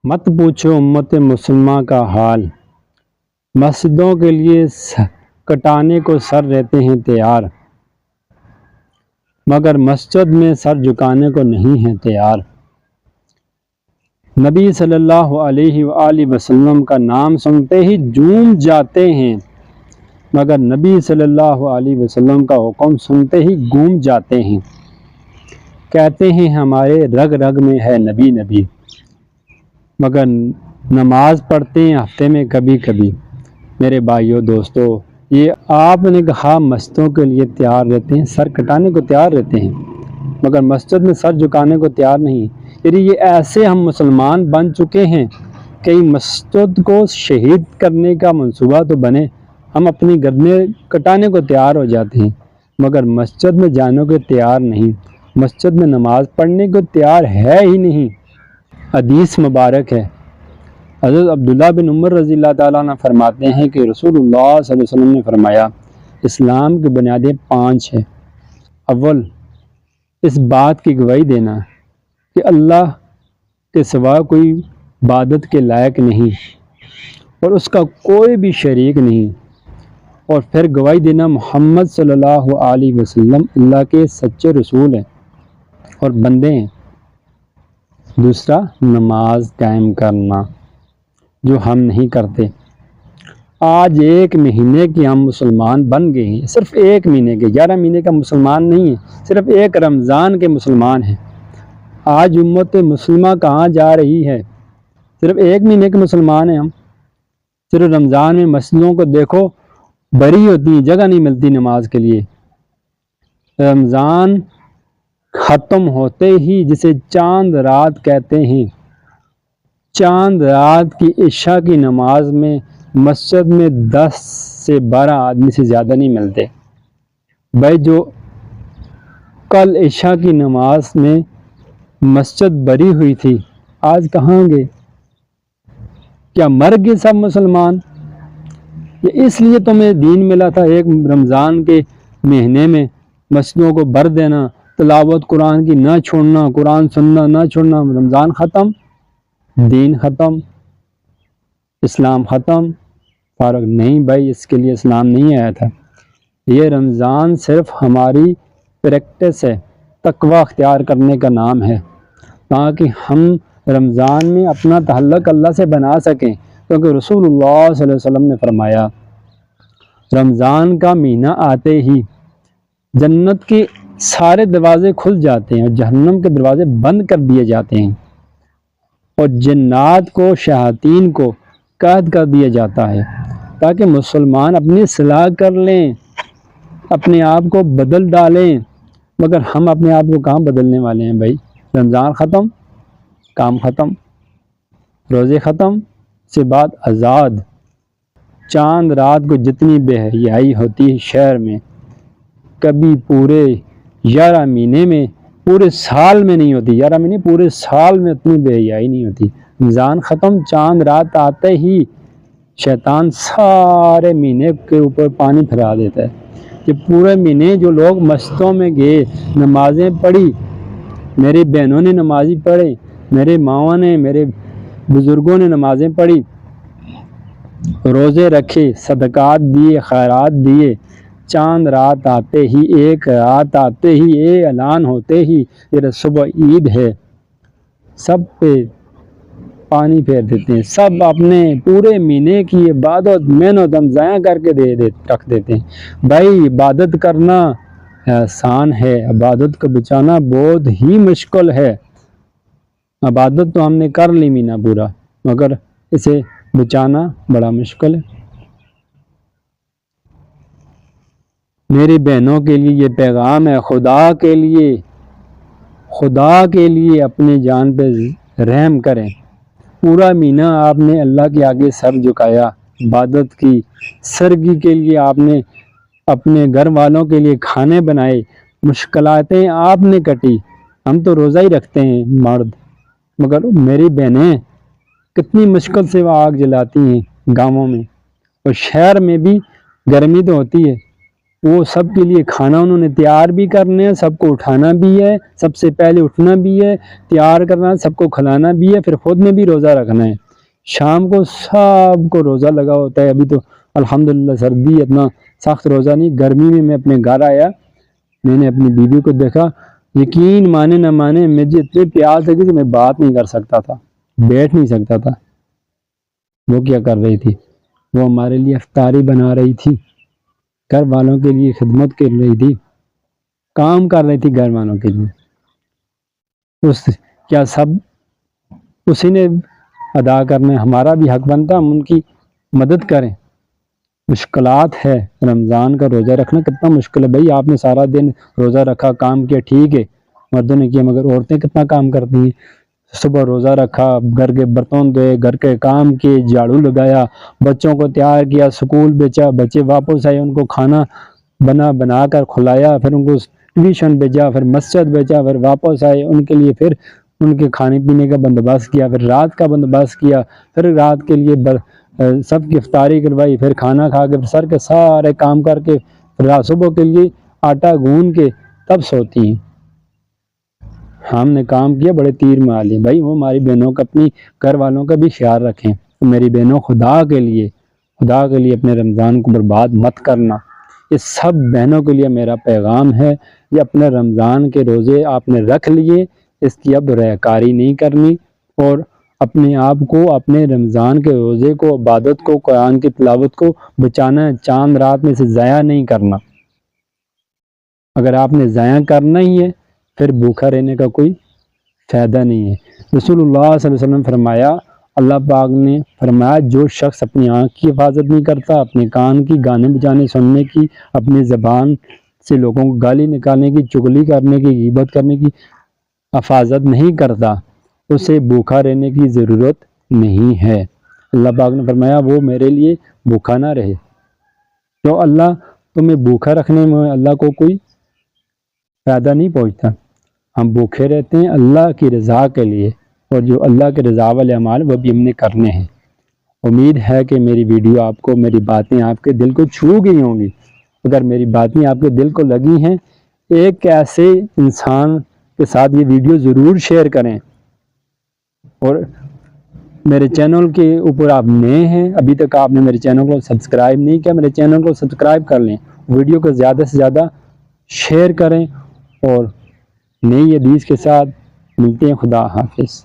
مت پوچھو امت مسلمہ کا حال، مسجدوں کے لیے کٹانے کو سر رہتے ہیں تیار، مگر مسجد میں سر جھکانے کو نہیں ہیں تیار۔ نبی صلی اللہ علیہ وآلہ وسلم کا نام سنتے ہی جھوم جاتے ہیں، مگر نبی صلی اللہ علیہ وسلم کا حکم سنتے ہی گھوم جاتے ہیں۔ کہتے ہیں ہمارے رگ رگ میں ہے نبی نبی، مگر نماز پڑھتے ہیں ہفتے میں کبھی کبھی۔ میرے بھائیوں دوستو، یہ آپ نے کہا مسجدوں کے لیے تیار رہتے ہیں، سر کٹانے کو تیار رہتے ہیں، مگر مسجد میں سر جھکانے کو تیار نہیں۔ یعنی یہ ایسے ہم مسلمان بن چکے ہیں کہ مسجد کو شہید کرنے کا منصوبہ تو بنے، ہم اپنی گردنیں کٹانے کو تیار ہو جاتے ہیں، مگر مسجد میں جانے کو تیار نہیں، مسجد میں نماز پڑھنے کو تیار ہے ہی نہیں۔ حدیث مبارک ہے، حضرت عبداللہ بن عمر رضی اللہ تعالیٰ عنہ فرماتے ہیں کہ رسول اللہ صلی اللہ علیہ وسلم نے فرمایا، اسلام کی بنیادیں 5 ہیں۔ اول، اس بات کی گواہی دینا کہ اللہ کے سوا کوئی عبادت کے لائق نہیں اور اس کا کوئی بھی شریک نہیں، اور پھر گواہی دینا محمد صلی اللہ علیہ وسلم اللہ کے سچے رسول ہیں اور بندے ہیں۔ دوسرا، نماز قائم کرنا، جو ہم نہیں کرتے۔ آج 1 مہینے کے ہم مسلمان بن گئے ہیں، صرف 1 مہینے کے، 11 مہینے کا مسلمان نہیں ہے، صرف 1 رمضان کے مسلمان ہیں۔ آج امت مسلمہ کہاں جا رہی ہے؟ صرف 1 مہینے کے مسلمان ہیں ہم۔ صرف رمضان میں مسجدوں کو دیکھو بھری ہوتی ہیں، جگہ نہیں ملتی نماز کے لیے۔ رمضان ختم ہوتے ہی جسے چاند رات کہتے ہیں، چاند رات کی عشاء کی نماز میں مسجد میں 10 سے 12 آدمی سے زیادہ نہیں ملتے۔ بھائی جو کل عشاء کی نماز میں مسجد بھری ہوئی تھی، آج کہاں گئے؟ کیا مر گئے سب مسلمان؟ یہ اس لیے تمہیں دین ملا تھا 1 رمضان کے مہینے میں مسجدوں کو بھر دینا، تلاوت قرآن کی نہ چھوڑنا، قرآن سننا نہ چھوڑنا۔ رمضان ختم، دین ختم، اسلام ختم؟ فارغ نہیں بھائی، اس کے لیے اسلام نہیں آیا تھا۔ یہ رمضان صرف ہماری پریکٹس ہے، تقوی اختیار کرنے کا نام ہے، تاکہ ہم رمضان میں اپنا تعلق اللہ سے بنا سکیں، کیونکہ رسول اللہ صلی اللہ علیہ وسلم نے فرمایا، رمضان کا مہینہ آتے ہی جنت کے سارے دروازے کھل جاتے ہیں اور جہنم کے دروازے بند کر دیے جاتے ہیں، اور جنات کو، شیاطین کو قید کر دیا جاتا ہے، تاکہ مسلمان اپنی اصلاح کر لیں، اپنے آپ کو بدل ڈالیں۔ مگر ہم اپنے آپ کو کہاں بدلنے والے ہیں بھائی؟ رمضان ختم، کام ختم، روزے ختم، سے بعد آزاد۔ چاند رات کو جتنی بے حیائی ہوتی ہے شہر میں، کبھی پورے 11 مہینے میں، پورے سال میں نہیں ہوتی۔ 11 مہینے پورے سال میں اتنی بے حیائی نہیں ہوتی۔ رمضان ختم، چاند رات آتے ہی شیطان سارے مہینے کے اوپر پانی پھیلا دیتا ہے کہ پورے مہینے جو لوگ مسجدوں میں گئے، نمازیں پڑھی، میری بہنوں نے نمازی پڑھے، میرے ماؤں نے، میرے بزرگوں نے نمازیں پڑھی، روزے رکھے، صدقات دیے، خیرات دیے، چاند رات آتے ہی، 1 رات آتے ہی، یہ اعلان ہوتے ہی یہ صبح عید ہے، سب پہ پانی پھیر دیتے ہیں، سب اپنے پورے مہینے کی عبادت محنت ہم ضائع کر کے رکھ دیتے ہیں۔ بھائی عبادت کرنا آسان ہے، عبادت کو بچانا بہت ہی مشکل ہے۔ عبادت تو ہم نے کر لی مہینہ پورا، مگر اسے بچانا بڑا مشکل ہے۔ میری بہنوں کے لیے یہ پیغام ہے، خدا کے لیے اپنی جان پہ رحم کریں۔ پورا مہینہ آپ نے اللہ کے آگے سر جھکایا، عبادت کی، سرگی کے لیے آپ نے اپنے گھر والوں کے لیے کھانے بنائے، مشکلاتیں آپ نے کٹی۔ ہم تو روزہ ہی رکھتے ہیں مرد، مگر میری بہنیں کتنی مشکل سے وہ آگ جلاتی ہیں گاؤں میں، اور شہر میں بھی گرمی تو ہوتی ہے، وہ سب کے لیے کھانا انہوں نے تیار بھی کرنا ہے، سب کو اٹھانا بھی ہے، سب سے پہلے اٹھنا بھی ہے، تیار کرنا ہے، سب کو کھلانا بھی ہے، پھر خود میں بھی روزہ رکھنا ہے۔ شام کو سب کو روزہ لگا ہوتا ہے۔ ابھی تو الحمدللہ سردی، اتنا سخت روزہ نہیں۔ گرمی میں اپنے گھر آیا، میں نے اپنی بیوی کو دیکھا، یقین مانے نہ مانے مجھے اتنے پیاس لگی کہ میں بات نہیں کر سکتا تھا، بیٹھ نہیں سکتا تھا۔ وہ کیا کر رہی تھی؟ وہ ہمارے لیے افطاری بنا رہی تھی، گھر والوں کے لیے خدمت کر رہی تھی، کام کر رہی تھی گھر والوں کے لیے۔ کیا سب اسی نے ادا کرنا ہے؟ ہمارا بھی حق بنتا ہم ان کی مدد کریں۔ مشکلات ہے، رمضان کا روزہ رکھنا کتنا مشکل ہے بھائی۔ آپ نے سارا دن روزہ رکھا، کام کیا، ٹھیک ہے مردوں نے کیا، مگر عورتیں کتنا کام کرتی ہیں۔ صبح روزہ رکھا، گھر کے برتن دھوئے، گھر کے کام کیے، جھاڑو لگایا، بچوں کو تیار کیا، سکول بھیجا، بچے واپس آئے، ان کو کھانا بنا کر کھلایا، پھر ان کو ٹیوشن بھیجا، پھر مسجد بھیجا، پھر واپس آئے، ان کے لیے پھر ان کے کھانے پینے کا بندوبست کیا، پھر رات کا بندوبست کیا، پھر رات کے لیے سب کی افطاری کروائی، پھر کھانا کھا کے پھر سر کے سارے کام کر کے پھر رات صبح کے لیے آٹا گوندھ کے تب سوتی ہیں۔ ہم نے کام کیا، بڑے تیر مار لیے بھائی۔ وہ ہماری بہنوں کا، اپنی گھر والوں کا بھی خیال رکھیں۔ میری بہنوں، خدا کے لیے اپنے رمضان کو برباد مت کرنا۔ یہ سب بہنوں کے لیے میرا پیغام ہے، یہ اپنے رمضان کے روزے آپ نے رکھ لیے، اس کی اب ریاکاری نہیں کرنی، اور اپنے آپ کو، اپنے رمضان کے روزے کو، عبادت کو، قرآن کی تلاوت کو بچانا ہے، چاند رات میں سے ضائع نہیں کرنا۔ اگر آپ نے ضائع کرنا ہی ہے پھر بھوکا رہنے کا کوئی فائدہ نہیں ہے۔ رسول اللہ صلی اللہ علیہ وسلم فرمایا، اللہ پاک نے فرمایا، جو شخص اپنی آنکھ کی حفاظت نہیں کرتا، اپنے کان کی گانے بجانے سننے کی، اپنی زبان سے لوگوں کو گالی نکالنے کی، چغلی کرنے کی، غیبت کرنے کی حفاظت نہیں کرتا، اسے بھوکا رہنے کی ضرورت نہیں ہے۔ اللہ پاک نے فرمایا، وہ میرے لیے بھوکا نہ رہے۔ تو اللہ تمہیں بھوکا رکھنے میں اللہ کو کوئی فائدہ نہیں پہنچتا۔ ہم بھوکے رہتے ہیں اللہ کی رضا کے لیے، اور جو اللہ کے رضا والے اعمال وہ بھی ہم نے کرنے ہیں۔ امید ہے کہ میری ویڈیو آپ کو، میری باتیں آپ کے دل کو چھو گئی ہوں گی۔ اگر میری باتیں آپ کے دل کو لگی ہیں، ایک ایسے انسان کے ساتھ یہ ویڈیو ضرور شیئر کریں، اور میرے چینل کے اوپر آپ نئے ہیں، ابھی تک آپ نے میرے چینل کو سبسکرائب نہیں کیا، میرے چینل کو سبسکرائب کر لیں، ویڈیو کو زیادہ سے زیادہ شیئر کریں، اور نئی حدیث کے ساتھ ملتے ہیں۔ خدا حافظ۔